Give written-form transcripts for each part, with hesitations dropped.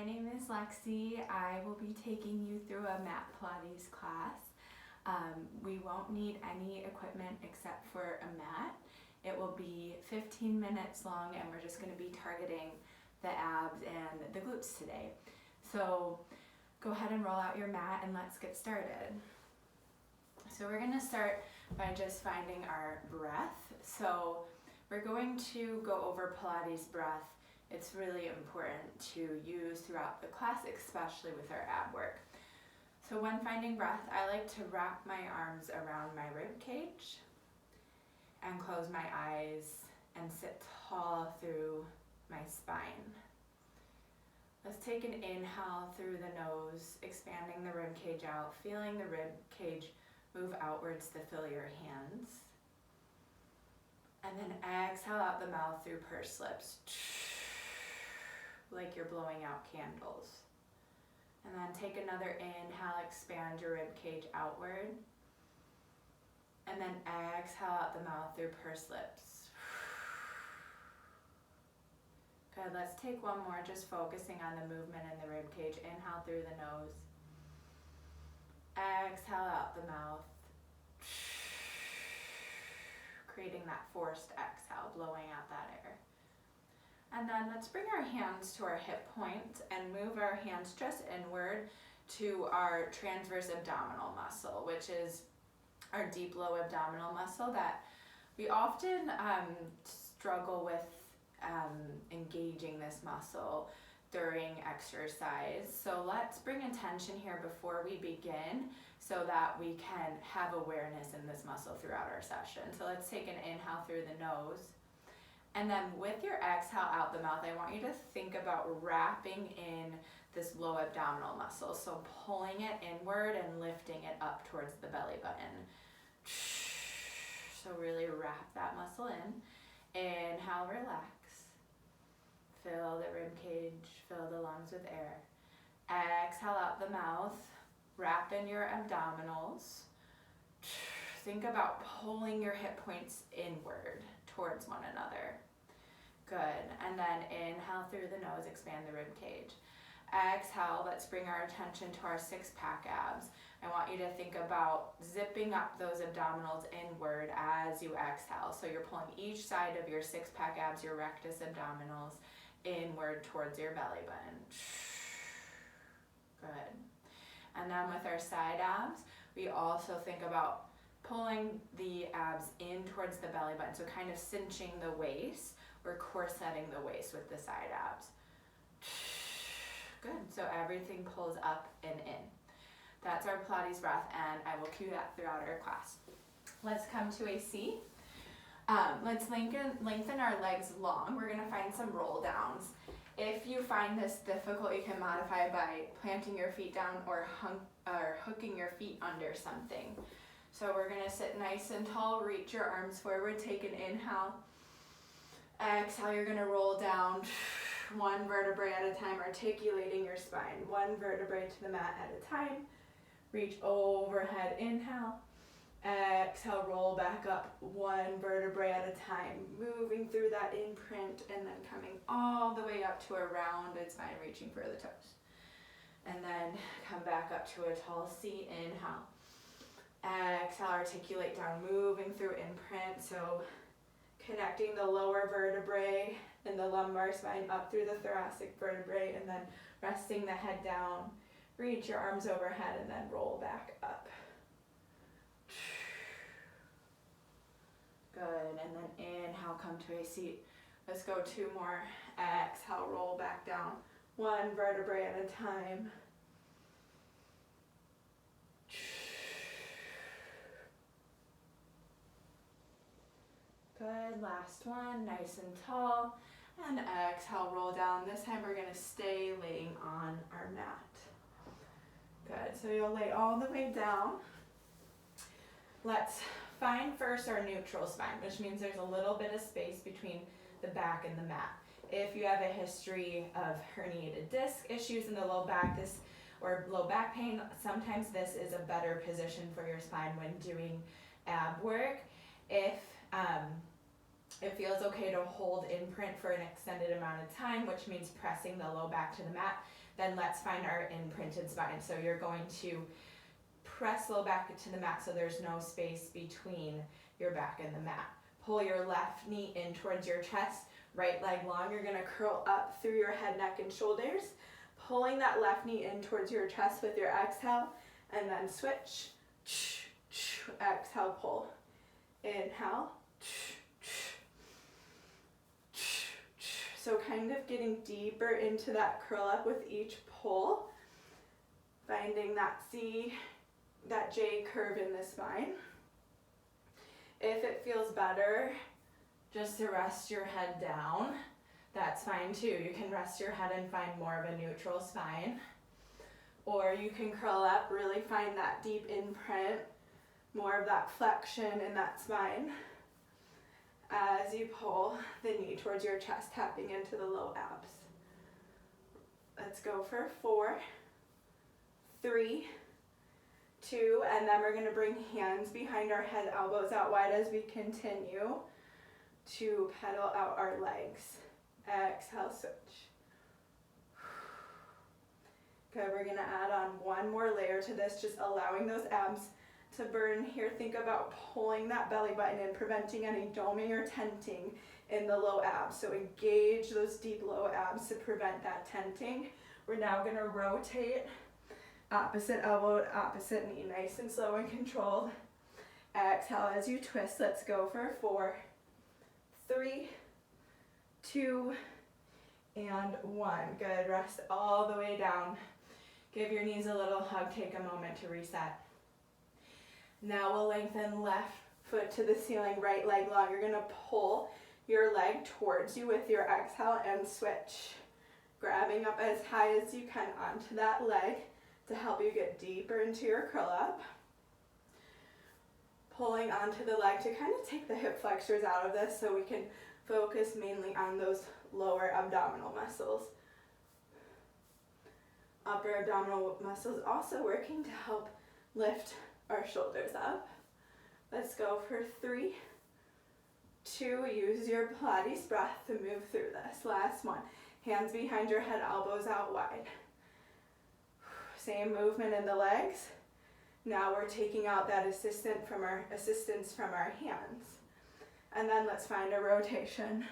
My name is Lexi. I will be taking you through a mat Pilates class. We won't need any equipment except for a mat. It will be 15 minutes long and we're just going to be targeting the abs and the glutes today. So go ahead and roll out your mat and let's get started. So we're going to start by just finding our breath. So we're going to go over Pilates breath. It's really important to use throughout the class, especially with our ab work. So when finding breath, I like to wrap my arms around my rib cage and close my eyes and sit tall through my spine. Let's take an inhale through the nose, expanding the rib cage out, feeling the rib cage move outwards to fill your hands. And then exhale out the mouth through pursed lips, like you're blowing out candles. And then take another inhale, expand your rib cage outward. And then exhale out the mouth through pursed lips. Good, let's take one more, just focusing on the movement in the rib cage. Inhale through the nose. Exhale out the mouth. Creating that forced exhale, blowing out that air. And then let's bring our hands to our hip point and move our hands just inward to our transverse abdominal muscle, which is our deep low abdominal muscle that we often struggle with engaging this muscle during exercise. So let's bring attention here before we begin so that we can have awareness in this muscle throughout our session. So let's take an inhale through the nose. And then with your exhale out the mouth, I want you to think about wrapping in this low abdominal muscle. So pulling it inward and lifting it up towards the belly button. So really wrap that muscle in. Inhale, relax. Fill the rib cage, fill the lungs with air. Exhale out the mouth, wrap in your abdominals. Think about pulling your hip points inward towards one another. Good, and then inhale through the nose, expand the rib cage. Exhale, let's bring our attention to our six-pack abs. I want you to think about zipping up those abdominals inward as you exhale. So you're pulling each side of your six-pack abs, your rectus abdominals, inward towards your belly button. Good. And then with our side abs, we also think about pulling the abs in towards the belly button, so kind of cinching the waist or corseting the waist with the side abs. Good, so everything pulls up and in. That's our Pilates breath, and I will cue that throughout our class. Let's come to a seat. Let's lengthen our legs long. We're gonna find some roll downs. If you find this difficult, you can modify by planting your feet down or hooking your feet under something. So we're gonna sit nice and tall, reach your arms forward, take an inhale. Exhale, you're gonna roll down one vertebrae at a time, articulating your spine. One vertebrae to the mat at a time. Reach overhead, inhale. Exhale, roll back up one vertebrae at a time, moving through that imprint and then coming all the way up to a rounded spine, reaching for the toes. And then come back up to a tall seat, inhale. Exhale, articulate down, moving through imprint, so connecting the lower vertebrae and the lumbar spine up through the thoracic vertebrae, and then resting the head down, reach your arms overhead, and then roll back up. Good, and then inhale, come to a seat. Let's go two more. Exhale, roll back down, one vertebrae at a time. Good, last one, nice and tall. And exhale, roll down. This time we're gonna stay laying on our mat. Good, so you'll lay all the way down. Let's find first our neutral spine, which means there's a little bit of space between the back and the mat. If you have a history of herniated disc issues in the low back, or low back pain, sometimes this is a better position for your spine when doing ab work. If it feels okay to hold imprint for an extended amount of time, which means pressing the low back to the mat, then let's find our imprinted spine. So you're going to press low back to the mat so there's no space between your back and the mat. Pull your left knee in towards your chest, right leg long. You're gonna curl up through your head, neck, and shoulders, pulling that left knee in towards your chest with your exhale, and then switch. Exhale, pull. Inhale. So kind of getting deeper into that curl up with each pull, finding that C, that J curve in the spine. If it feels better just to rest your head down, that's fine too. You can rest your head and find more of a neutral spine. Or you can curl up, really find that deep imprint, more of that flexion in that spine as you pull the knee towards your chest, tapping into the low abs. Let's go for 4, 3, 2, and then we're gonna bring hands behind our head, elbows out wide as we continue to pedal out our legs. Exhale, switch. Good, we're gonna add on one more layer to this, just allowing those abs to burn here. Think about pulling that belly button and preventing any doming or tenting in the low abs. So engage those deep low abs to prevent that tenting. We're now gonna rotate opposite elbow, opposite knee, nice and slow and controlled. Exhale as you twist. Let's go for 4, 3, 2, and 1. Good, rest all the way down. Give your knees a little hug, take a moment to reset. Now we'll lengthen left foot to the ceiling, right leg long. You're gonna pull your leg towards you with your exhale and switch. Grabbing up as high as you can onto that leg to help you get deeper into your curl up. Pulling onto the leg to kind of take the hip flexors out of this so we can focus mainly on those lower abdominal muscles. Upper abdominal muscles also working to help lift our shoulders up. Let's go for 3, 2, use your Pilates breath to move through this. Last one, hands behind your head, elbows out wide. Same movement in the legs. Now we're taking out that assistance from our hands. And then let's find a rotation.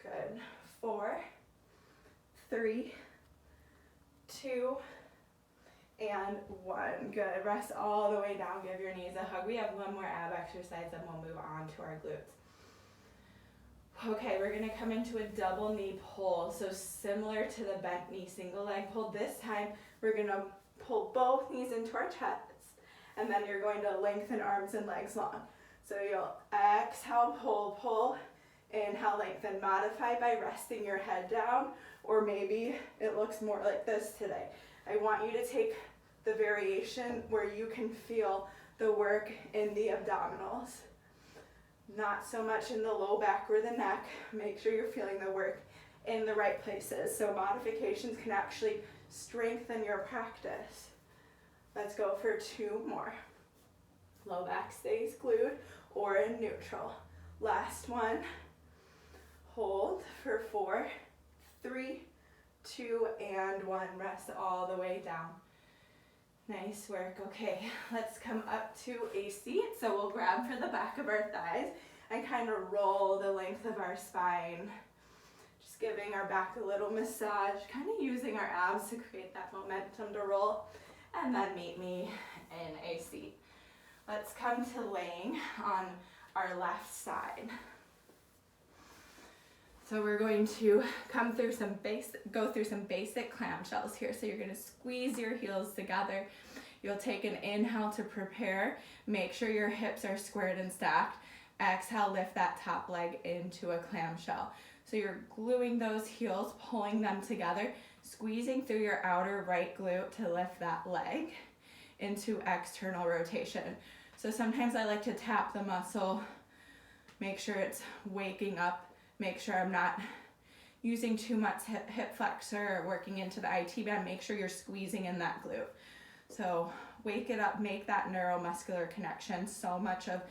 Good. 4, 3, 2, and 1. Good. Rest all the way down. Give your knees a hug. We have one more ab exercise, and we'll move on to our glutes. Okay, we're going to come into a double knee pull. So similar to the bent knee single leg pull, this time we're going to pull both knees into our chest, and then you're going to lengthen arms and legs long. So you'll exhale, pull, pull. Inhale, lengthen, modify by resting your head down, or maybe it looks more like this today. I want you to take the variation where you can feel the work in the abdominals. Not so much in the low back or the neck. Make sure you're feeling the work in the right places. So modifications can actually strengthen your practice. Let's go for 2 more. Low back stays glued or in neutral. Last one. Hold for 4, 3, 2, and 1. Rest all the way down. Nice work. Okay, let's come up to a seat. So we'll grab for the back of our thighs and kind of roll the length of our spine. Just giving our back a little massage, kind of using our abs to create that momentum to roll. And then meet me in a seat. Let's come to laying on our left side. So we're going to go through some basic clamshells here. So you're going to squeeze your heels together. You'll take an inhale to prepare. Make sure your hips are squared and stacked. Exhale, lift that top leg into a clamshell. So you're gluing those heels, pulling them together, squeezing through your outer right glute to lift that leg into external rotation. So sometimes I like to tap the muscle, make sure it's waking up. Make sure I'm not using too much hip flexor or working into the IT band. Make sure you're squeezing in that glute. So wake it up, make that neuromuscular connection. So much of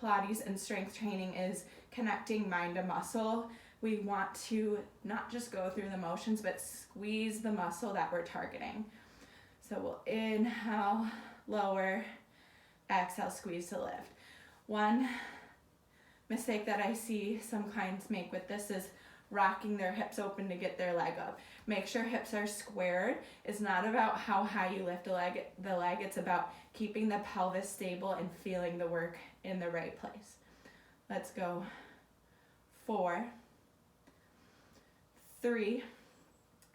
Pilates and strength training is connecting mind to muscle. We want to not just go through the motions, but squeeze the muscle that we're targeting. So we'll inhale, lower, exhale, squeeze to lift. One mistake that I see some clients make with this is rocking their hips open to get their leg up. Make sure hips are squared. It's not about how high you lift the leg, it's about keeping the pelvis stable and feeling the work in the right place. Let's go. 4, 3,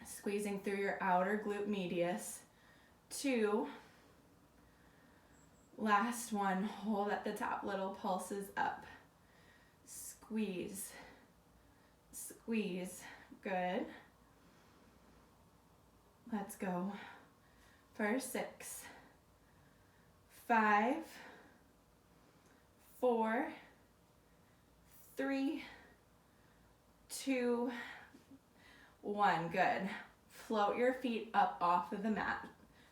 squeezing through your outer glute medius. 2, last one, hold at the top, little pulses up. Squeeze, squeeze, good. Let's go for 6, 5, 4, 3, 2, 1, good. Float your feet up off of the mat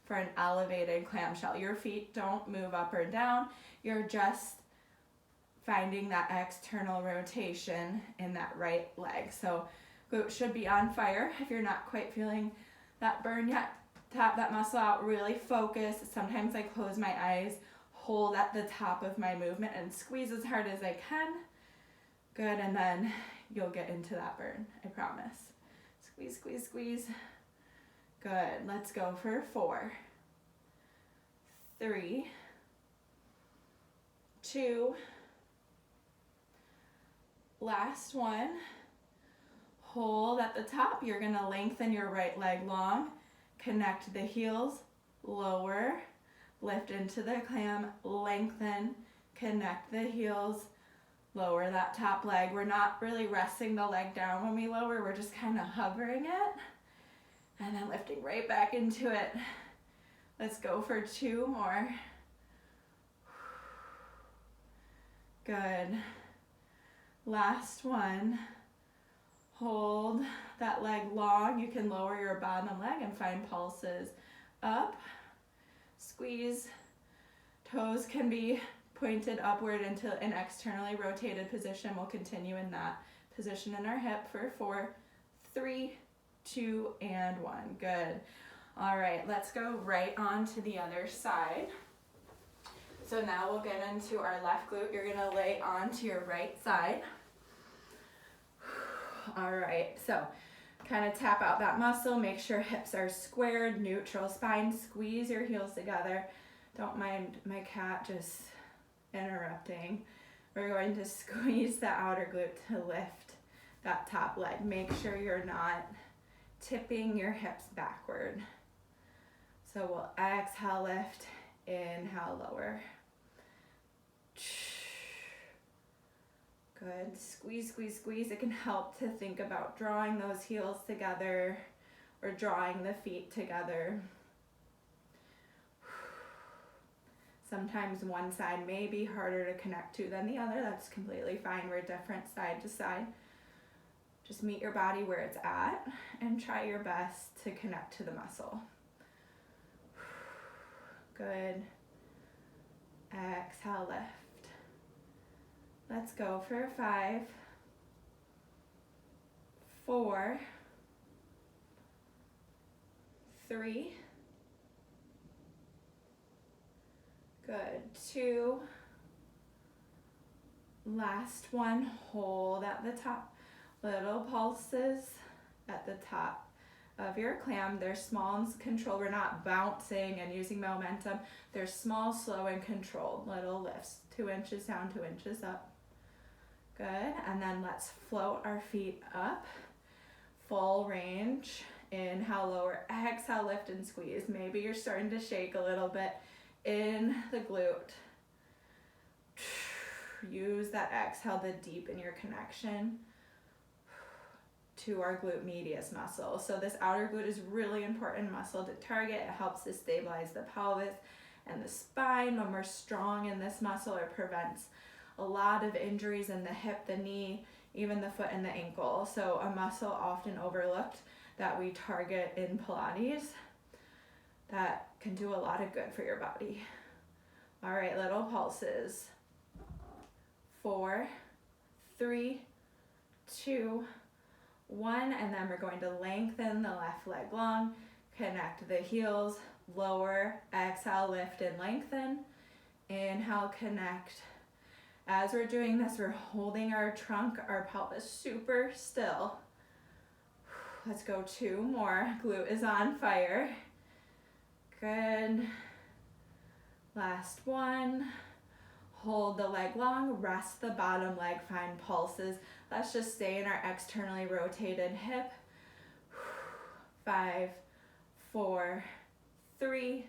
for an elevated clamshell. Your feet don't move up or down. You're just finding that external rotation in that right leg. So glute should be on fire. If you're not quite feeling that burn yet, tap that muscle out, really focus. Sometimes I close my eyes, hold at the top of my movement and squeeze as hard as I can. Good, and then you'll get into that burn, I promise. Squeeze, squeeze, squeeze. Good, let's go for 4, 3, 2, last one. Hold at the top. You're gonna lengthen your right leg long, connect the heels, lower, lift into the clam, lengthen, connect the heels, lower that top leg. We're not really resting the leg down when we lower, we're just kind of hovering it and then lifting right back into it. Let's go for 2 more. Good. Last one. Hold that leg long. You can lower your bottom leg and find pulses up. Squeeze. Toes can be pointed upward into an externally rotated position. We'll continue in that position in our hip for 4, 3, 2, and 1. Good. All right, let's go right on to the other side. So now we'll get into our left glute. You're gonna lay onto your right side. All right, so kind of tap out that muscle, make sure hips are squared, neutral spine, squeeze your heels together. Don't mind my cat just interrupting. We're going to squeeze the outer glute to lift that top leg. Make sure you're not tipping your hips backward. So we'll exhale, lift, inhale, lower. Good, squeeze, squeeze, squeeze. It can help to think about drawing those heels together or drawing the feet together. Sometimes one side may be harder to connect to than the other. That's completely fine. We're different side to side. Just meet your body where it's at and try your best to connect to the muscle. Good. Exhale, lift. Let's go for 5, 4, 3, good, 2, last one, hold at the top, little pulses at the top of your clam. They're small and controlled. We're not bouncing and using momentum. They're small, slow, and controlled. Little lifts, 2 inches down, 2 inches up. Good, and then let's float our feet up, full range. Inhale, lower, exhale, lift and squeeze. Maybe you're starting to shake a little bit in the glute. Use that exhale to deepen your connection to our glute medius muscle. So this outer glute is really important muscle to target. It helps to stabilize the pelvis and the spine. When we're strong in this muscle, it prevents a lot of injuries in the hip, the knee, even the foot and the ankle. So a muscle often overlooked that we target in Pilates that can do a lot of good for your body. All right, little pulses. 4, 3, 2, 1, and then we're going to lengthen the left leg long, connect the heels, lower, exhale, lift and lengthen, inhale, connect. As we're doing this, we're holding our trunk, our pelvis super still. Let's go 2 more. Glute is on fire. Good. Last one. Hold the leg long, rest the bottom leg, find pulses. Let's just stay in our externally rotated hip. 5, 4, 3,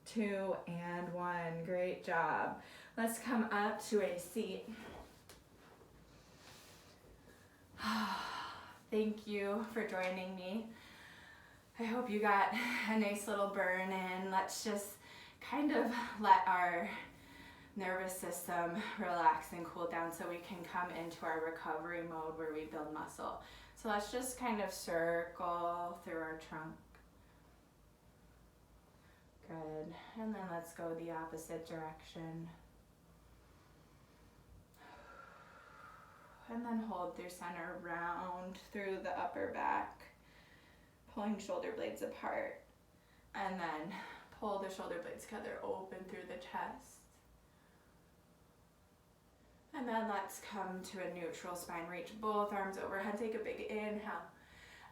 2, and 1. Great job. Let's come up to a seat. Thank you for joining me. I hope you got a nice little burn in. Let's just kind of let our nervous system relax and cool down so we can come into our recovery mode where we build muscle. So let's just kind of circle through our trunk. Good. And then let's go the opposite direction. And then hold through center, round through the upper back, pulling shoulder blades apart. And then pull the shoulder blades together, open through the chest. And then let's come to a neutral spine. Reach both arms overhead, take a big inhale.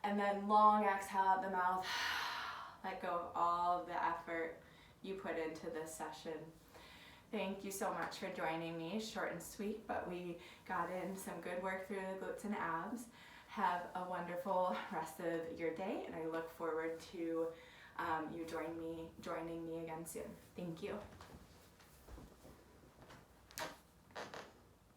And then long exhale out the mouth. Let go of all of the effort you put into this session. Thank you so much for joining me. Short and sweet, but we got in some good work through the glutes and abs. Have a wonderful rest of your day, and I look forward to you joining me again soon. Thank you.